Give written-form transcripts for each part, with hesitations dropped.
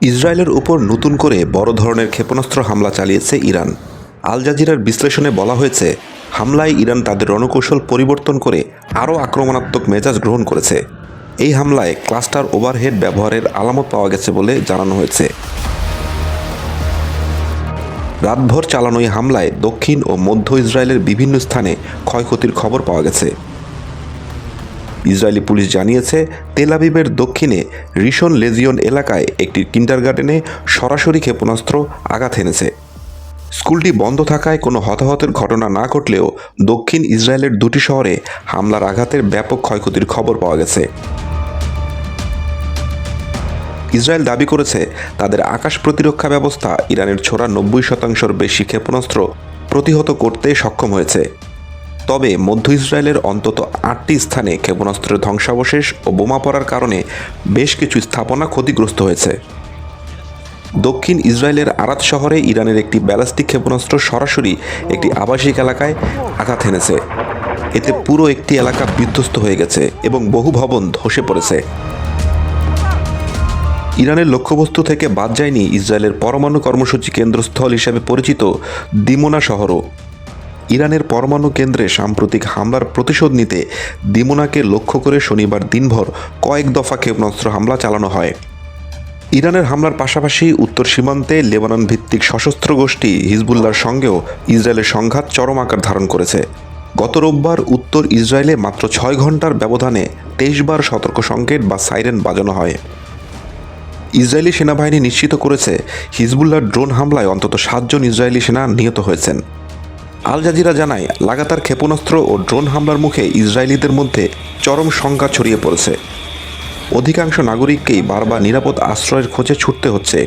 ইসরায়েলের উপর নতুন করে বড় ধরনের ক্ষেপণাস্ত্র হামলা চালিয়েছে ইরান। আল জাজিরার বিশ্লেষণে বলা হয়েছে, হামলায় ইরান তাদের রণকৌশল পরিবর্তন করে আরও আক্রমণাত্মক মেজাজ গ্রহণ করেছে। এই হামলায় ক্লাস্টার ওভারহেড ব্যবহারের আলামত পাওয়া গেছে বলে জানানো হয়েছে। রাতভর চালানো এই হামলায় দক্ষিণ ও মধ্য ইসরায়েলের বিভিন্ন স্থানে ক্ষয়ক্ষতির খবর পাওয়া গেছে। ইসরায়েলি পুলিশ জানিয়েছে, তেল আবিবের দক্ষিণে রিশন লেজিয়ন এলাকায় একটি কিন্ডারগার্টেনে সরাসরি ক্ষেপণাস্ত্র আঘাত হেনেছে। স্কুলটি বন্ধ থাকায় কোনো হতাহতের ঘটনা না ঘটলেও দক্ষিণ ইসরায়েলের দুটি শহরে হামলার আঘাতের ব্যাপক ক্ষয়ক্ষতির খবর পাওয়া গেছে। ইসরায়েল দাবি করেছে, তাদের আকাশ প্রতিরক্ষা ব্যবস্থা ইরানের ছোড়া 90% বেশি ক্ষেপণাস্ত্র প্রতিহত করতে সক্ষম হয়েছে। তবে মধ্য ইসরায়েলের অন্তত 8টি স্থানে ক্ষেপণাস্ত্রের ধ্বংসাবশেষ ও বোমা পড়ার কারণে বেশ কিছু স্থাপনা ক্ষতিগ্রস্ত হয়েছে। দক্ষিণ ইসরায়েলের আরাত শহরে ইরানের একটি ব্যালিস্টিক ক্ষেপণাস্ত্র সরাসরি একটি আবাসিক এলাকায় আঘাত হেনেছে। এতে পুরো একটি এলাকা বিধ্বস্ত হয়ে গেছে এবং বহু ভবন ধসে পড়েছে। ইরানের লক্ষ্যবস্তু থেকে বাদ যায়নি ইসরায়েলের পরমাণু কর্মসূচি কেন্দ্রস্থল হিসেবে পরিচিত দিমোনা শহরও। ইরানের পরমাণু কেন্দ্রে সাম্প্রতিক হামলার প্রতিশোধ নিতে দিমোনাকে লক্ষ্য করে শনিবার দিনভর কয়েক দফা ক্ষেপণাস্ত্র হামলা চালানো হয়। ইরানের হামলার পাশাপাশি উত্তর সীমান্তে লেবানন ভিত্তিক সশস্ত্র গোষ্ঠী হিজবুল্লাহর সঙ্গেও ইসরায়েলের সংঘাত চরম আকার ধারণ করেছে। গত রোববার উত্তর ইসরায়েলে মাত্র 6 ঘন্টার ব্যবধানে 23 বার সতর্ক সংকেত বা সাইরেন বাজানো হয়। ইসরায়েলি সেনাবাহিনী নিশ্চিত করেছে, হিজবুল্লাহর ড্রোন হামলায় অন্তত 7 জন ইসরায়েলি সেনা নিহত হয়েছেন। আল জাজিরা জানায়, লাগাতার ক্ষেপণাস্ত্র ও ড্রোন হামলার মুখে ইসরায়েলিদের মধ্যে চরম শঙ্কা ছড়িয়ে পড়েছে। অধিকাংশ নাগরিককেই বারবার নিরাপদ আশ্রয়ের খোঁজে ছুটতে হচ্ছে।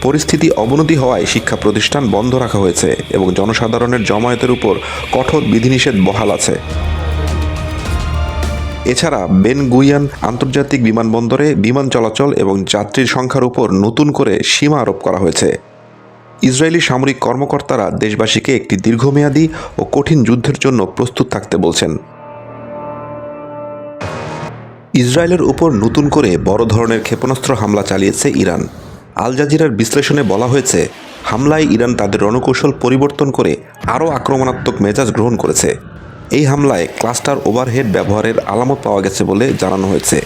পরিস্থিতি অবনতি হওয়ায় শিক্ষা প্রতিষ্ঠান বন্ধ রাখা হয়েছে এবং জনসাধারণের জমায়েতের উপর কঠোর বিধিনিষেধ বহাল আছে। এছাড়া বেন গুরিয়ন আন্তর্জাতিক বিমানবন্দরে বিমান চলাচল এবং যাত্রীর সংখ্যার উপর নতুন করে সীমা আরোপ করা হয়েছে। ইসরায়েলি সামরিক কর্মকর্তারা দেশবাসীকে একটি দীর্ঘমেয়াদী ও কঠিন যুদ্ধের জন্য প্রস্তুত থাকতে বলছেন। ইসরায়েলের উপর নতুন করে বড় ধরনের ক্ষেপণাস্ত্র হামলা চালিয়েছে ইরান। আল জাজিরার বিশ্লেষণে বলা হয়েছে, হামলায় ইরান তাদের রণকৌশল পরিবর্তন করে আরও আক্রমণাত্মক মেজাজ গ্রহণ করেছে। এই হামলায় ক্লাস্টার ওভারহেড ব্যবহারের আলামত পাওয়া গেছে বলে জানানো হয়েছে।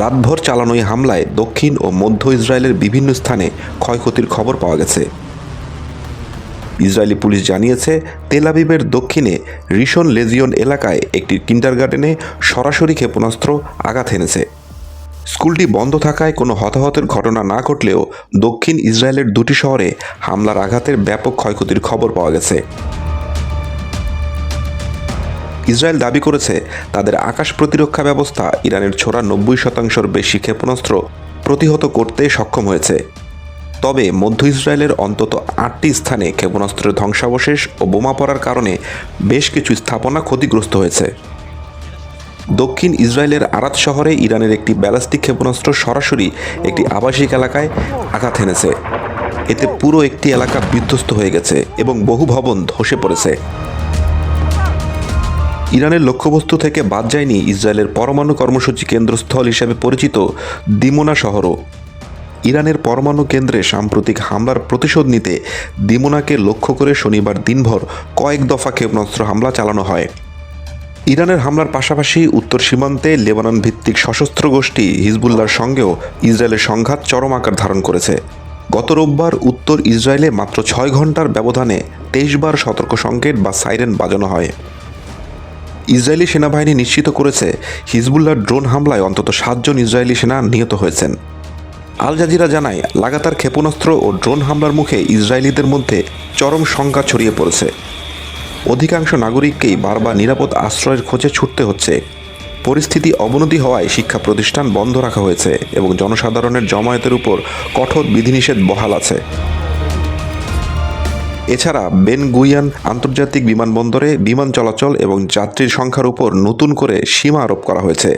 রাতভর চালানো এই হামলায় দক্ষিণ ও মধ্য ইসরায়েলের বিভিন্ন স্থানে ক্ষয়ক্ষতির খবর পাওয়া গেছে। ইসরায়েলি পুলিশ জানিয়েছে, তেল আবিবের দক্ষিণে রিশন লেজিয়ন এলাকায় একটি কিন্ডারগার্টেনে সরাসরি ক্ষেপণাস্ত্র আঘাত হেনেছে। স্কুলটি বন্ধ থাকায় কোনো হতাহতের ঘটনা না ঘটলেও দক্ষিণ ইসরায়েলের দুটি শহরে হামলার আঘাতের ব্যাপক ক্ষয়ক্ষতির খবর পাওয়া গেছে। ইসরায়েল দাবি করেছে, তাদের আকাশ প্রতিরক্ষা ব্যবস্থা ইরানের ছোড়া 90% বেশি ক্ষেপণাস্ত্র প্রতিহত করতে সক্ষম হয়েছে। তবে মধ্য ইসরায়েলের অন্তত 8টি স্থানে ক্ষেপণাস্ত্রের ধ্বংসাবশেষ ও বোমা পড়ার কারণে বেশ কিছু স্থাপনা ক্ষতিগ্রস্ত হয়েছে। দক্ষিণ ইসরায়েলের আরাত শহরে ইরানের একটি ব্যালিস্টিক ক্ষেপণাস্ত্র সরাসরি একটি আবাসিক এলাকায় আঘাত হেনেছে। এতে পুরো একটি এলাকা বিধ্বস্ত হয়ে গেছে এবং বহু ভবন ধসে পড়েছে। ইরানের লক্ষ্যবস্তু থেকে বাদ যায়নি ইসরায়েলের পরমাণু কর্মসূচি কেন্দ্রস্থল হিসেবে পরিচিত দিমোনা শহরও। ইরানের পরমাণু কেন্দ্রে সাম্প্রতিক হামলার প্রতিশোধ নিতে দিমোনাকে লক্ষ্য করে শনিবার দিনভর কয়েক দফা ক্ষেপণাস্ত্র হামলা চালানো হয়। ইরানের হামলার পাশাপাশি উত্তর সীমান্তে লেবানন ভিত্তিক সশস্ত্র গোষ্ঠী হিজবুল্লাহর সঙ্গেও ইসরায়েলের সংঘাত চরম আকার ধারণ করেছে। গত রোববার উত্তর ইসরায়েলে মাত্র 6 ঘন্টার ব্যবধানে 23 বার সতর্ক সংকেত বা সাইরেন বাজানো হয়। ইসরায়েলি সেনাবাহিনী নিশ্চিত করেছে, হিজবুল্লাহর ড্রোন হামলায় অন্তত 7 জন ইসরায়েলি সেনা নিহত হয়েছেন। আল জাজিরা জানায়, লাগাতার ক্ষেপণাস্ত্র ও ড্রোন হামলার মুখে ইসরায়েলিদের মধ্যে চরম শঙ্কা ছড়িয়ে পড়েছে। অধিকাংশ নাগরিককেই বারবার নিরাপদ আশ্রয়ের খোঁজে ছুটতে হচ্ছে। পরিস্থিতি অবনতি হওয়ায় শিক্ষা প্রতিষ্ঠান বন্ধ রাখা হয়েছে এবং জনসাধারণের জমায়েতের উপর কঠোর বিধিনিষেধ বহাল আছে। এছাড়া বেন গুরিয়ন আন্তর্জাতিক বিমানবন্দরে বিমান চলাচল এবং যাত্রীর সংখ্যার উপর নতুন করে সীমা আরোপ করা হয়েছে।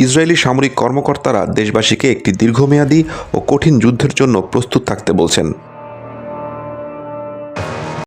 ইসরায়েলি সামরিক কর্মকর্তারা দেশবাসীকে একটি দীর্ঘমেয়াদী ও কঠিন যুদ্ধের জন্য প্রস্তুত থাকতে বলছেন।